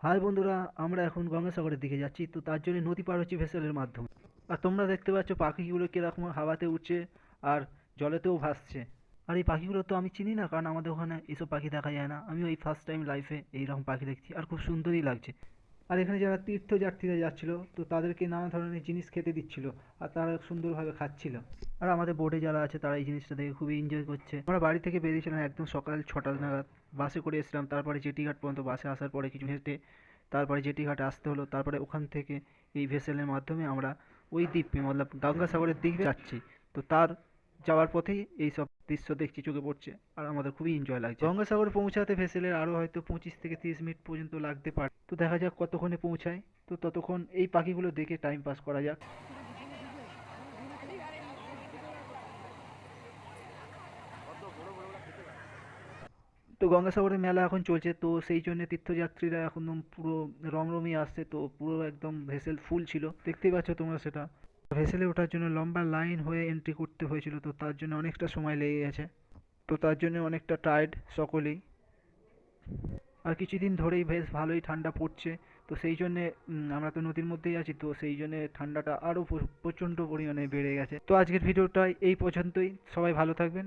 High বন্ধুরা, আমরা এখন গঙ্গাসাগরের দিকে যাচ্ছি। তো তার জন্য নদী পার হচ্ছি ভেসেলের মাধ্যমে। আর তোমরা দেখতে পাচ্ছ পাখিগুলো কিরকম হাওয়াতে উঠছে আর জলেতেও ভাসছে। আর এই পাখিগুলো তো আমি চিনি না, কারণ আমাদের ওখানে এসব পাখি দেখা যায় না। আমিও এই ফার্স্ট টাইম লাইফে এইরকম পাখি দেখছি, আর খুব সুন্দরই লাগছে। আর এখানে যারা তীর্থযাত্রীরা যাচ্ছিল, তো তাদেরকে নানা ধরনের জিনিস খেতে দিচ্ছিল, আর তারা সুন্দরভাবে খাচ্ছিল। আর আমাদের বোটে যারা আছে তারা এই জিনিসটা দেখে খুবই এনজয় করছে। আমরা বাড়ি থেকে বেরিয়েছিলাম একদম সকাল 6টা নাগাদ। বাসে করে এসেছিলাম, তারপরে জেটিঘাট পর্যন্ত বাসে আসার পরে কিছু হেঁটে তারপরে জেটিঘাটে আসতে হলো। তারপরে ওখান থেকে এই ভেসেলের মাধ্যমে আমরা ওই দ্বীপে মতলব গঙ্গাসাগরের দিকে যাচ্ছি। তো তার যাওয়ার পথেই এই সব দৃশ্য দেখছি, চোখে পড়ছে, আর আমাদের খুবই এনজয় লাগছে। গঙ্গাসাগর পৌঁছাতে ভেসেলের আরও হয়তো 25 থেকে 30 মিনিট পর্যন্ত লাগতে পারে। তো দেখা যাক কতক্ষণে পৌঁছায়। তো ততক্ষণ এই পাখিগুলো দেখে টাইম পাস করা যাক। তো গঙ্গাসাগরের মেলা এখন চলছে, তো সেই জন্য তীর্থযাত্রীরা এখন পুরো রমরমিয়ে আসছে। তো পুরো একদম ভেসেল ফুল ছিল, দেখতেই পাচ্ছ তোমরা সেটা। ভেসেলে ওঠার জন্য লম্বা লাইন হয়ে এন্ট্রি করতে হয়েছিল, তো তার জন্য অনেকটা সময় লেগে গেছে। তো তার জন্য অনেকটা টায়ার্ড সকলেই। আর কিছুদিন ধরেই বেশ ভালোই ঠান্ডা পড়ছে। তো সেই জন্যে আমরা তো নদীর মধ্যেই আছি, তো সেই জন্যে ঠান্ডাটা আরও প্রচণ্ড পরিমাণে বেড়ে গেছে। তো আজকের ভিডিওটা এই পর্যন্তই, সবাই ভালো থাকবেন।